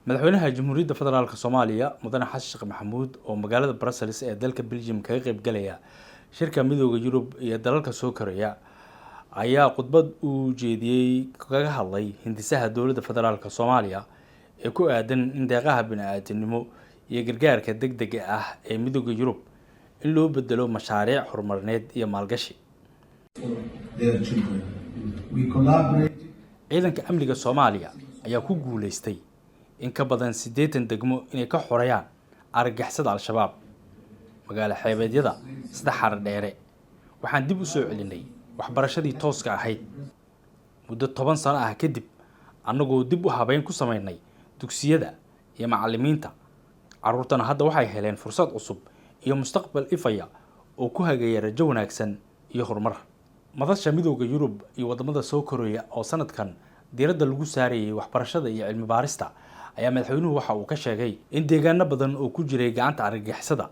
madaxweynaha Jamhuuriyadda Federaalka Soomaaliya Mudane Xasan Sheekh Maxamuud oo magaalada Brussels ee dalka Belgium kaga qayb galaya shirka midowga Yurub iyo dalalka soo koraya ayaa khudbad uu jeediyay kaga hadlay hindisaha dowladda federaalka Soomaaliya ee ku aadan in deeqaha bini'aadanimo iyo gargaarka degdega ah ee midowga Yurub in loo bedelo mashaariic horumarineed iyo maalgashi. Ciidanka amniga Soomaaliya ayaa ku guuleystay in ka badan 80 degmo inay ka xoreeyaan argagixisada Al-Shabaab magaala xeebeedyada saddex xar dheere. Waxaan dib u soo celinay waxbarashadii tooska ahayd muddo 10 sano ah kadib annagoo dib u habeyn ku sameynay dugsiyada iyo macallimiinta. Carruurtana hadda waxay heleen fursad cusub iyo mustaqbal ifaya oo ku hagaya rajo wanaagsan iyo horumar. Madasha midowga Yurub iyo wadamada soo koraya oo sanadkan diiradda lagu saarayay waxbarashada iyo cilmi baarista ayaa madaxweynuhu waxa uu ka sheegay in deegaano badan oo ku jiray gacanta argagixisada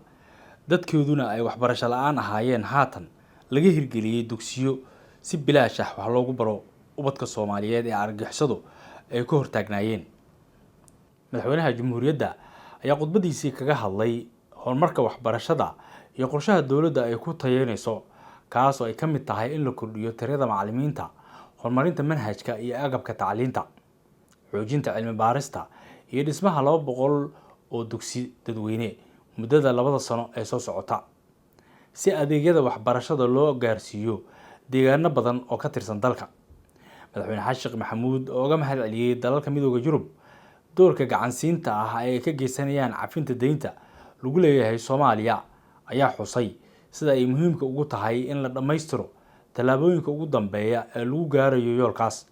dadkooduna ay waxbarasho la'aan ahaayeen haatan laga hirgeliyay dugsiyo si bilaash ah wax loogu baro ubadka Soomaaliyeed ee argagixisadu ay ku hortaagnaayeen. Madaxweynaha Jamhuuriyadda ayaa khudbadiisii kaga hadlay horumarka waxbarashada iyo qorshaha dowladda ay ku tayeynayso kaas oo ay ka mid tahay in la kordhiyo tirada macallimiinta, horumarinta manhajka iyo agabka tacliinta, xoojinta cilmi baarista iyo dhismaha 200 oo dugsi dadweyne muddada 2 sano ee soo socota si adeegyada waxbarashada loo gaarsiiyo deegaano badan oo ka tirsan dalka. Madaxweyne Xasan Sheekh Maxamuud oo uga mahad celiyay dalalka midowga Yurub doorka gacansiinta ah ay ka geysanayaan cafinta deynta lagu leeyahay Soomaaliya ayaa xusay sida ay muhiimka ugu tahay in la dhameystiro tallaabooyinka ugu dambeeya ee lagu gaarayo yoolkaas.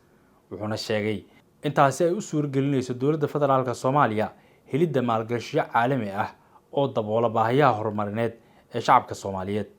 Wuxuuna sheegay intaasi ay u suuragelinayso dowladda federaalka Soomaaliya helidda maalgashiyo caalami ah oo daboola baahiyaha horumarineed ee shacabka Soomaaliyeed.